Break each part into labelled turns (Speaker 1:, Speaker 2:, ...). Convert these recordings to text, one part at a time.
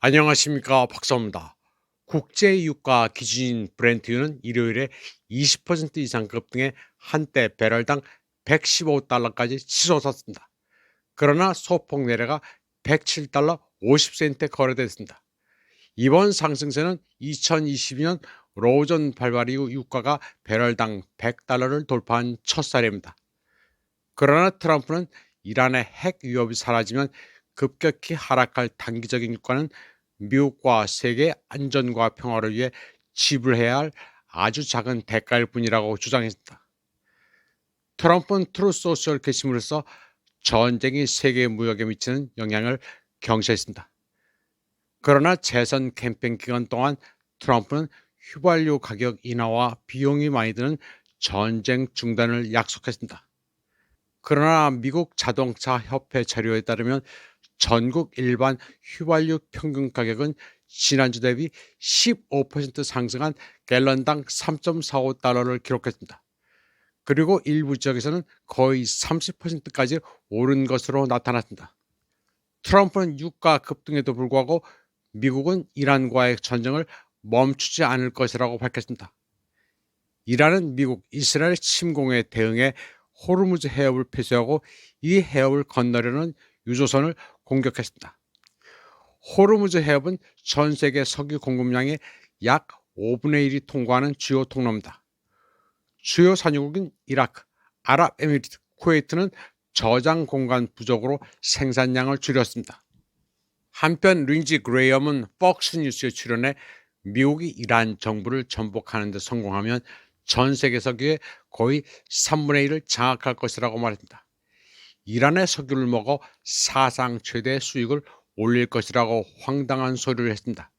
Speaker 1: 안녕하십니까, 박사입니다. 국제 유가 기준인 브렌트유는 일요일에 20% 이상 급등해 한때 배럴당 115달러까지 치솟았습니다. 그러나 소폭 내려가 107달러 50센트에 거래됐습니다. 이번 상승세는 2022년 로전 발발 이후 유가가 배럴당 100달러를 돌파한 첫 사례입니다. 그러나 트럼프는 이란의 핵 위협이 사라지면 급격히 하락할 단기적인 유가는 미국과 세계의 안전과 평화를 위해 지불해야 할 아주 작은 대가일 뿐이라고 주장했습니다. 트럼프는 트루스 소셜 게시물에서 전쟁이 세계 무역에 미치는 영향을 경시했습니다. 그러나 재선 캠페인 기간 동안 트럼프는 휘발유 가격 인하와 비용이 많이 드는 전쟁 중단을 약속했습니다. 그러나 미국 자동차 협회 자료에 따르면 전국 일반 휘발유 평균 가격은 지난주 대비 15% 상승한 갤런당 3.45달러를 기록했습니다. 그리고 일부 지역에서는 거의 30%까지 오른 것으로 나타났습니다. 트럼프는 유가 급등에도 불구하고 미국은 이란과의 전쟁을 멈추지 않을 것이라고 밝혔습니다. 이란은 미국 이스라엘 침공에 대응해 호르무즈 해협을 폐쇄하고 이 해협을 건너려는 유조선을 공격했습니다. 호르무즈 해협은 전 세계 석유 공급량의 약 5분의 1이 통과하는 주요 통로입니다. 주요 산유국인 이라크, 아랍에미리트, 쿠웨이트는 저장 공간 부족으로 생산량을 줄였습니다. 한편 린지 그레이엄은 폭스뉴스에 출연해 미국이 이란 정부를 전복하는 데 성공하면 전 세계 석유의 거의 3분의 1을 장악할 것이라고 말했습니다. 이란의 석유를 먹어 사상 최대 수익을 올릴 것이라고 황당한 소리를 했습니다.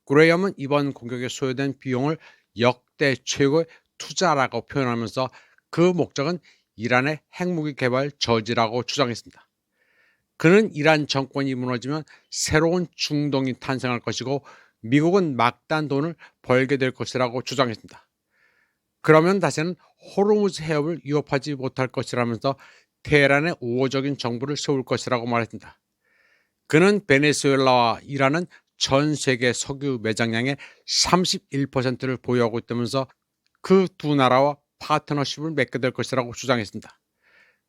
Speaker 1: 그레이엄은 이번 공격에 소요된 비용을 역대 최고의 투자라고 표현하면서 그 목적은 이란의 핵무기 개발 저지라고 주장했습니다. 그는 이란 정권이 무너지면 새로운 중동이 탄생할 것이고 미국은 막단 돈을 벌게 될 것이라고 주장했습니다. 그러면 다시는 호르무즈 해협을 위협하지 못할 것이라면서 테헤란의 우호적인 정부를 세울 것이라고 말했습니다. 그는 베네수엘라와 이란은 전 세계 석유 매장량의 31%를 보유하고 있다면서 그 두 나라와 파트너십을 맺게 될 것이라고 주장했습니다.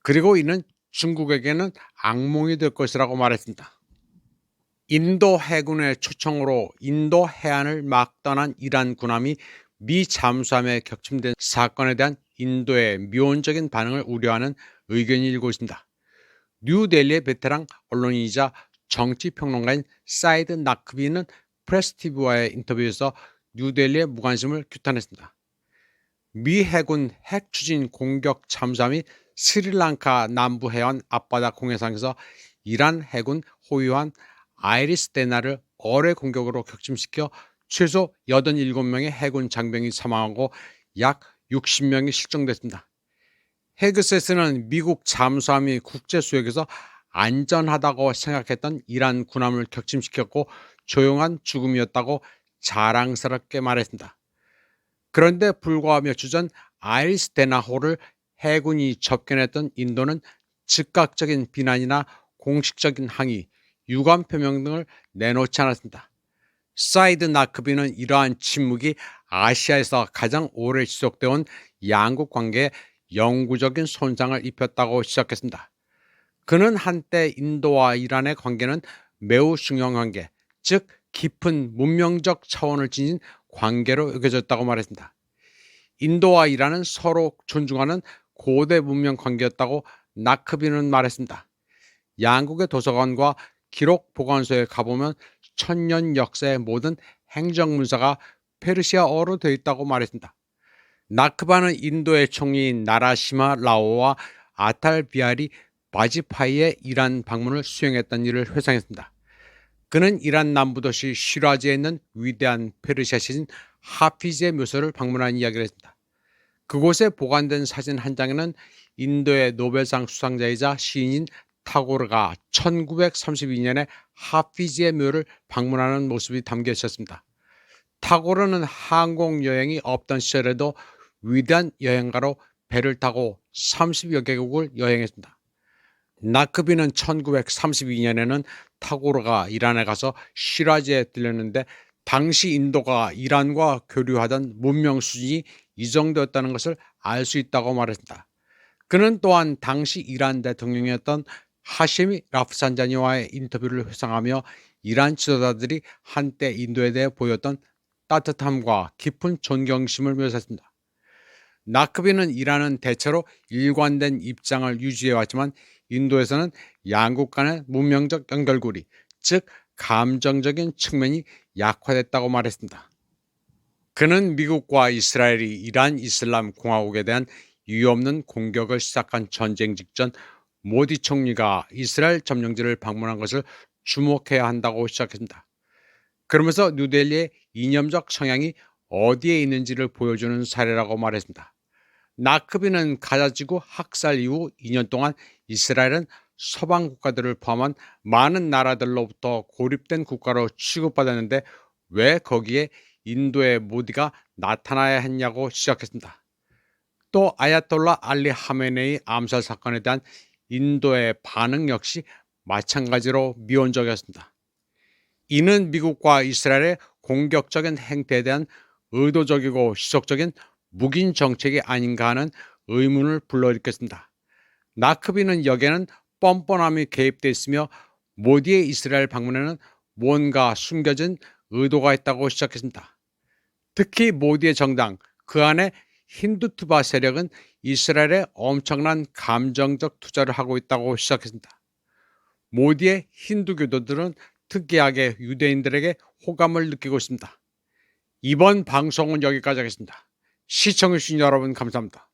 Speaker 1: 그리고 이는 중국에게는 악몽이 될 것이라고 말했습니다. 인도 해군의 초청으로 인도 해안을 막 떠난 이란 군함이 미 잠수함에 격침된 사건에 대한 인도의 미온적인 반응을 우려하는 의견이 일고 있습니다. 뉴델리의 베테랑 언론인이자 정치평론가인 사이드 나크비는 프레스티브와의 인터뷰에서 뉴델리의 무관심을 규탄했습니다. 미 해군 핵추진 공격 잠수함이 스리랑카 남부 해안 앞바다 공해상에서 이란 해군 호위한 아이리스 데나를 어뢰 공격으로 격침시켜 최소 87명의 해군 장병이 사망하고 약 60명이 실종됐습니다. 헤그세스는 미국 잠수함이 국제수역에서 안전하다고 생각했던 이란 군함을 격침시켰고 조용한 죽음이었다고 자랑스럽게 말했습니다. 그런데 불과 몇 주 전 아이리스 데나호를 해군이 접견했던 인도는 즉각적인 비난이나 공식적인 항의, 유감 표명 등을 내놓지 않았습니다. 사이드 나크비는 이러한 침묵이 아시아에서 가장 오래 지속되어 온 양국 관계에 영구적인 손상을 입혔다고 지적했습니다. 그는 한때 인도와 이란의 관계는 매우 중요한 관계, 즉 깊은 문명적 차원을 지닌 관계로 여겨졌다고 말했습니다. 인도와 이란은 서로 존중하는 고대 문명 관계였다고 나크비는 말했습니다. 양국의 도서관과 기록 보관소에 가보면 천년 역사의 모든 행정문서가 페르시아어로 되어 있다고 말했습니다. 나크바는 인도의 총리인 나라시마 라오와 아탈 비하리 바지파이의 이란 방문을 수행했던 일을 회상했습니다. 그는 이란 남부도시 시라즈에 있는 위대한 페르시아 시인 하피즈의 묘소를 방문한 이야기를 했습니다. 그곳에 보관된 사진 한 장에는 인도의 노벨상 수상자이자 시인인 타고르가 1932년에 하피즈의 묘를 방문하는 모습이 담겨 있었습니다. 타고르는 항공 여행이 없던 시절에도 위대한 여행가로 배를 타고 30여 개국을 여행했습니다. 나크비는 1932년에는 타고르가 이란에 가서 시라즈에 들렸는데 당시 인도가 이란과 교류하던 문명 수준이 이 정도였다는 것을 알 수 있다고 말했습니다. 그는 또한 당시 이란 대통령이었던 하시미 라프산자니와의 인터뷰를 회상하며 이란 지도자들이 한때 인도에 대해 보였던 따뜻함과 깊은 존경심을 묘사했습니다. 나크비는 이란은 대체로 일관된 입장을 유지해왔지만 인도에서는 양국 간의 문명적 연결고리, 즉 감정적인 측면이 약화됐다고 말했습니다. 그는 미국과 이스라엘이 이란 이슬람 공화국에 대한 이유 없는 공격을 시작한 전쟁 직전 모디 총리가 이스라엘 점령지를 방문한 것을 주목해야 한다고 시작했습니다. 그러면서 뉴델리의 이념적 성향이 어디에 있는지를 보여주는 사례라고 말했습니다. 나크비는 가자지구 학살 이후 2년 동안 이스라엘은 서방 국가들을 포함한 많은 나라들로부터 고립된 국가로 취급받았는데 왜 거기에 인도의 모디가 나타나야 했냐고 시작했습니다. 또 아야톨라 알리 하메네이 암살 사건에 대한 인도의 반응 역시 마찬가지로 미온적이었습니다. 이는 미국과 이스라엘의 공격적인 행태에 대한 의도적이고 시속적인 묵인 정책이 아닌가 하는 의문을 불러일으켰습니다. 나크비는 여기에는 뻔뻔함이 개입되어 있으며 모디의 이스라엘 방문에는 뭔가 숨겨진 의도가 있다고 시작했습니다. 특히 모디의 정당, 그 안에 힌두투바 세력은 이스라엘에 엄청난 감정적 투자를 하고 있다고 시작했습니다. 모디의 힌두교도들은 특이하게 유대인들에게 호감을 느끼고 있습니다. 이번 방송은 여기까지 하겠습니다. 시청해주신 여러분 감사합니다.